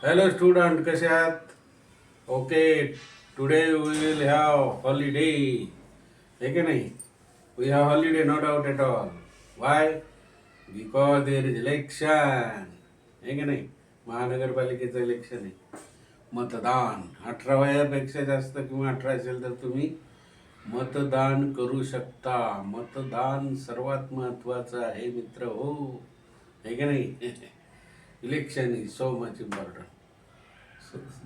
Hello student, कसे आहात? Okay, today we will have holiday. है की नाही? We have holiday, no doubt at all. Why? Because there is election. है की नाही? महानगरपालिकेचं इलेक्शन आहे. मतदान 18 वयापेक्षा जास्त किंवा 18 असेल तर तुम्ही मतदान करू शकता. मतदान सर्वात महत्वाचं आहे मित्र हो. है की नाही? Election is so much important.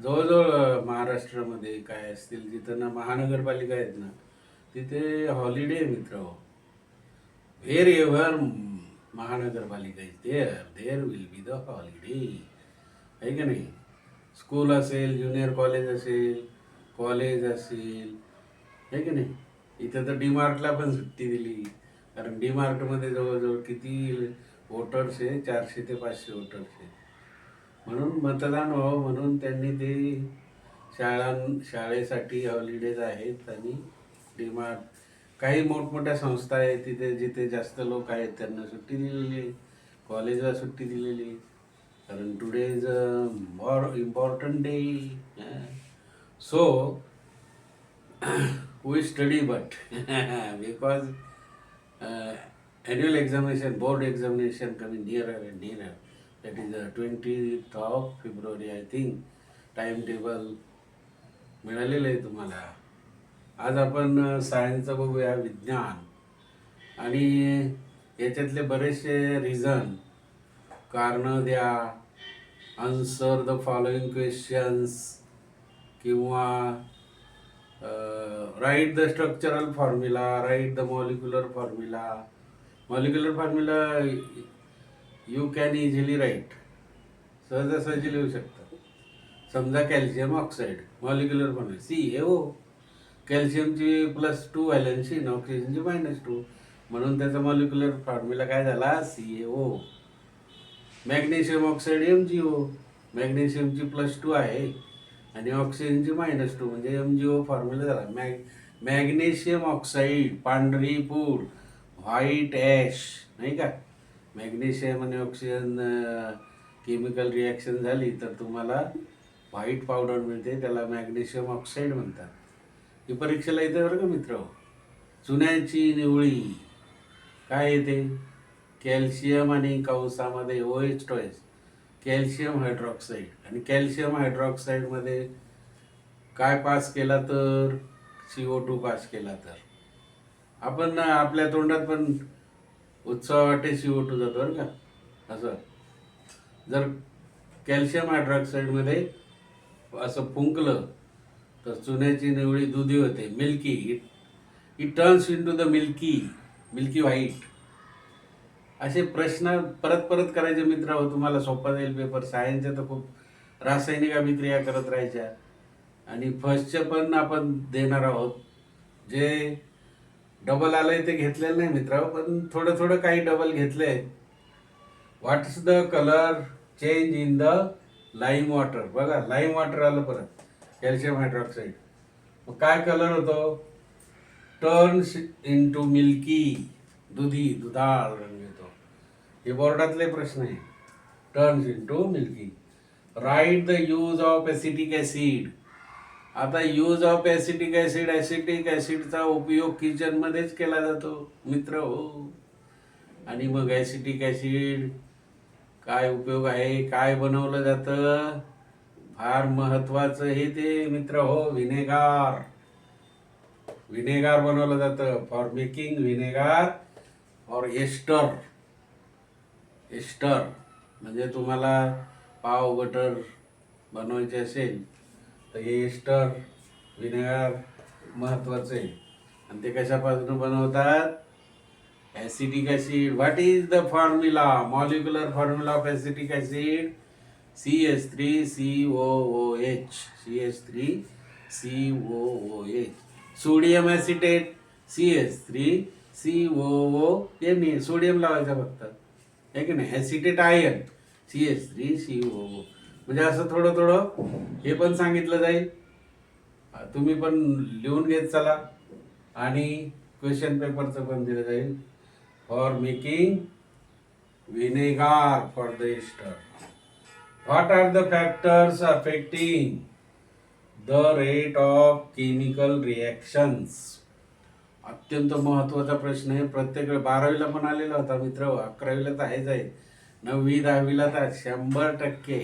जवळजवळ महाराष्ट्रामध्ये काय असतील जिथं ना महानगरपालिका आहेत ना तिथे हॉलिडे मित्र हो. व्हेर एव्हर महानगरपालिका is there will be the holiday. आहे का नाही? स्कूल असेल, ज्युनियर कॉलेज असेल, कॉलेज असेल, आहे की नाही? इथं तर डीमार्टला पण सुट्टी दिली, कारण डीमार्टमध्ये जवळजवळ किती वोटर्स आहे, 400 ते 500 वोटर्स आहे. म्हणून मतदान व्हावं म्हणून त्यांनी ते शाळेसाठी हॉलिडेज आहेत. आणि डीमार्ट, काही मोठमोठ्या संस्था आहेत तिथे जिथे जास्त लोक आहेत त्यांना सुट्टी दिलेली आहे, कॉलेजला सुट्टी दिलेली आहे, कारण today is a more important day. So we study, but because annual examination, board examination coming nearer and nearer, that is the 20th of February, I think timetable मिळालेलं आहे तुम्हाला. आज आपण सायन्सचं बघूया, विज्ञान, आणि याच्यातले बरेचसे रिझन, कारणं द्या, आन्सर द फॉलोइंग क्वेश्चन्स, किंवा write the structural formula, write the molecular formula. Molecular formula you can easily write, सहजासहजी लिहू शकता. समजा calcium oxide, molecular formula CaO. कॅल्शियमची +2 व्हॅलेन्सी आणि ऑक्सिजनची -2, म्हणून त्याचा मॉलिक्युलर फॉर्म्युला काय झाला? CaO. Magnesium oxide MgO. मॅग्नेशियमची +2 आहे आणि ऑक्सिजनची -2, म्हणजे MgO फॉर्म्युला झाला. मॅग्नेशियम ऑक्साईड, पांढरी पूड, व्हाईट ॲश, नाही का? मॅग्नेशियम आणि ऑक्सिजन केमिकल रिॲक्शन झाली तर तुम्हाला व्हाईट पावडर मिळते, त्याला मॅग्नेशियम ऑक्साईड म्हणतात. ही परीक्षेला येते बरं का मित्र. चुन्याची निवळी काय येते? कॅल्शियम आणि कंसामध्ये OH2, कॅल्शियम हायड्रॉक्साईड. आणि कॅल्शियम हायड्रॉक्साईडमध्ये काय पास केला तर? CO2 पास केला तर. आपण आपल्या तोंडात पण उत्सवाटे CO2 जातो बरं का. असं जर कॅल्शियम हायड्रॉक्साईडमध्ये असं फुंकलं तर चुन्याची निवळी दुधी होते, milky. It turns into the milky white. असे प्रश्न परत परत करायचे मित्र हो, तुम्हाला सोपा जाईल पेपर. सायन्सच्या तर खूप रासायनिक अभिक्रिया करत राहायच्या. आणि फर्स्टचे पण आपण देणार आहोत. जे डबल आलंय ते घेतलेलं नाही मित्र, पण थोडं थोडं काही डबल घेतलंय. What is the colour change in the lime water? बघा, लाईम वॉटर आलं परत, कॅल्शियम हायड्रॉक्साईड. मग काय कलर होतो? टर्न्स इन टू मिल्की, दुधाळ रंग येतो. हे बोर्डातले प्रश्न आहे. Turns into milky. Write the use of acetic acid. आता यूज ऑफ ॲसिटिक ॲसिडचा उपयोग किचनमध्येच केला जातो मित्र हो. आणि मग ॲसिटिक ॲसिड काय उपयोग आहे, काय बनवलं जातं? फार महत्वाचं हे ते मित्र हो, व्हिनेगार. बनवलं जातं फॉर मेकिंग व्हिनेगार और एस्टर. म्हणजे तुम्हाला पाव बटर बनवायचे असेल तर हे एस्टर व्हिनेगार महत्वाचं आहे. आणि ते कशापासून बनवतात? Acetic acid. What is the formula, molecular formula of acetic acid? CH3COOH. CH3COOH. Sodium acetate CH3COONA. Sodium लावायचा फक्त, आहे की नाही? Acetate ion CH3COO. म्हणजे असं थोडं थोडं हे पण सांगितलं जाईल. तुम्ही पण लिहून घेत चला. आणि क्वेश्चन पेपरचं पण दिलं जाईल. For making vinegar for the ester. What are the factors affecting the rate of chemical reactions? अत्यंत महत्वाचा प्रश्न आहे. प्रत्येक 12वीला पण आलेला होता मित्र, 11वीला तर आहेच आहे, 9वी 10वीला तर 100%.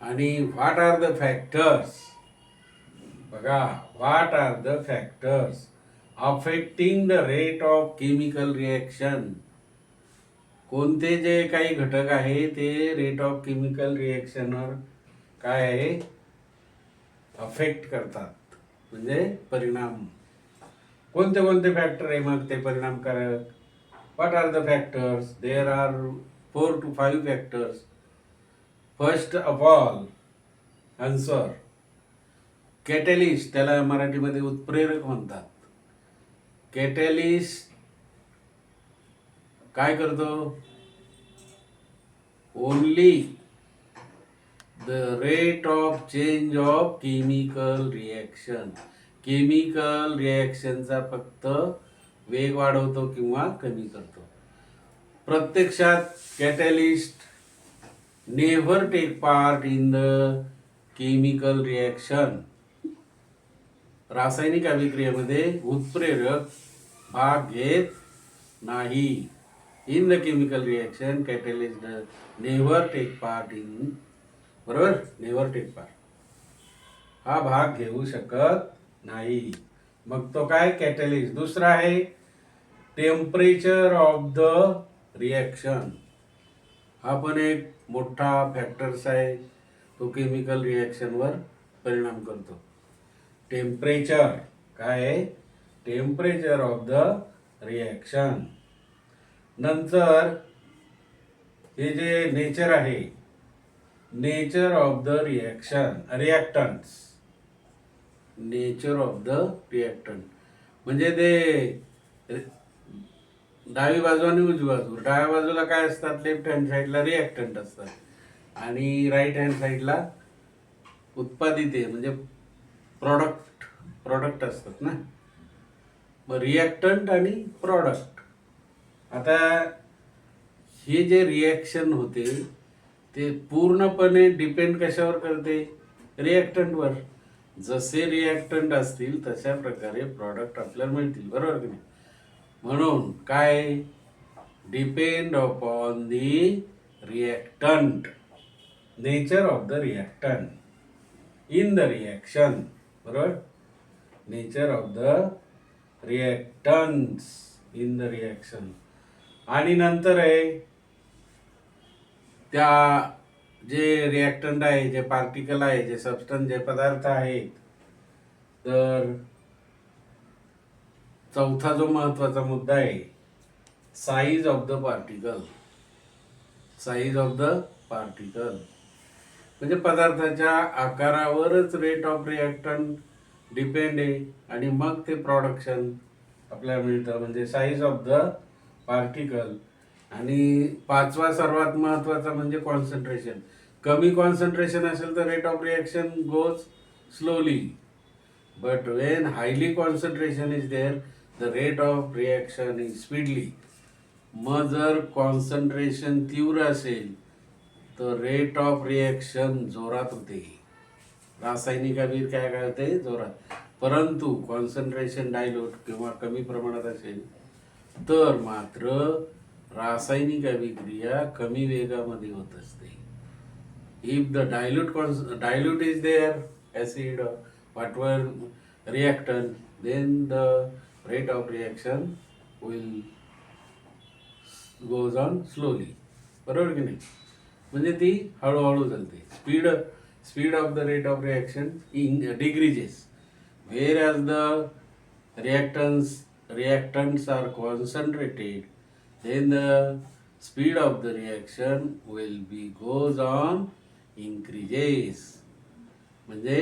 आणि व्हॉट आर द फॅक्टर्स, बघा, what are the factors affecting the rate of chemical reaction. कोणते जे काही घटक आहे ते रेट ऑफ केमिकल रिएक्शनवर काय आहे, अफेक्ट करतात, म्हणजे परिणाम. कोणते कोणते फॅक्टर आहे मग ते परिणामकारक? What are the factors? There are 4 to 5 factors. First of all answer catalyst, त्याला मराठीमध्ये उत्प्रेरक म्हणतात. कॅटॅलिस्ट काय करतो? Only the rate of change of chemical reaction. Chemical रिएक्शनचा फक्त वेग वाढवतो किंवा कमी करतो. प्रत्यक्षात catalyst never take part in the chemical reaction. रासायनिक अभिक्रियेमध्ये उत्प्रेरक भाग घेत नाही. In the chemical reaction catalyst never take part in, बरोबर, नेव्हर टेक पार्ट, हा भाग घेऊ शकत नाही. मग तो काय कॅटॅलिस्ट. दुसरा आहे टेम्परेचर ऑफ द रिएक्शन. हा पण एक मोठा फॅक्टर्स आहे, तो केमिकल रिएक्शनवर परिणाम करतो. टेम्परेचर काय आहे? Temperature of the reaction. नंतर हे जे नेचर आहे, nature of the reaction, reactants. Nature of the reactant म्हणजे ते डावी बाजू आणि उजवी बाजू. डाव्या बाजूला काय असतात? लेफ्ट हँड साईडला रिएक्टंट असतात आणि राईट हँड साईडला उत्पादित म्हणजे प्रॉडक्ट असतात ना. मग रिएक्टंट आणि प्रॉडक्ट. आता हे जे रिएक्शन होते ते पूर्णपणे डिपेंड कशावर करते? रिएक्टंटवर. जसे रिएक्टंट असतील तशा प्रकारे प्रॉडक्ट आपल्याला मिळतील, बरोबर की नाही? म्हणून काय? Depend upon the reactant, nature of the reactant in the reaction, बरोबर. Nature of the reactants in the reaction. आणि नंतर आहे त्या जे रिएक्टंट आहे, जे पार्टिकल आहे, जे सबस्टन्स, जे पदार्थ आहेत. तर चौथा जो महत्वाचा मुद्दा आहे, size of the particle. Size of the particle म्हणजे पदार्थाच्या आकारावरच रेट ऑफ रिएक्टंट डिपेंड आहे आणि मग ते प्रोडक्शन आपल्याला मिळतं, म्हणजे साईज ऑफ द पार्टिकल. आणि पाचवा सर्वात महत्वाचा म्हणजे कॉन्सन्ट्रेशन. कमी कॉन्सन्ट्रेशन असेल तर rate of reaction goes slowly, but when highly concentration is there the rate of reaction is speedily. मग जर कॉन्सन्ट्रेशन तीव्र असेल तर रेट ऑफ रिएक्शन जोरात होते. रासायनिक अभिक्रिया काय होते? जोरात. परंतु कॉन्सन्ट्रेशन डायल्यूट किंवा कमी प्रमाणात असेल तर मात्र रासायनिक अभिक्रिया कमी वेगामध्ये होत असते. If the dilute is there, acid or whatever reactant, then the rate of reaction will goes on slowly, बरोबर की नाही? म्हणजे ती हळूहळू चालते. Speed of the rate of reaction decreases, whereas the reactants are concentrated, then the speed of the reaction will be goes on increases. म्हणजे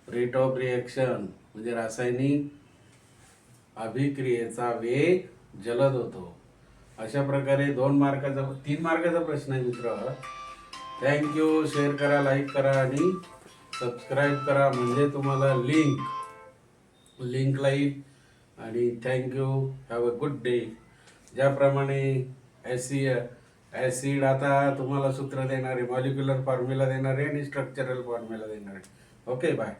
rate of reaction म्हणजे रासायनिक अभिक्रियेचा वेग जलद होतो. अशा प्रकारे 3 मार्काचा प्रश्न आहे मित्र. थँक्यू. शेअर करा, लाईक करा आणि सबस्क्राईब करा, म्हणजे तुम्हाला लिंकला येईल. आणि thank you. Have a good day. ज्याप्रमाणे ॲसिड आता तुम्हाला सूत्र देणार आहे, मॉलिक्युलर फॉर्म्युला देणार आहे आणि स्ट्रक्चरल फॉर्म्युला देणार आहे. Okay, bye.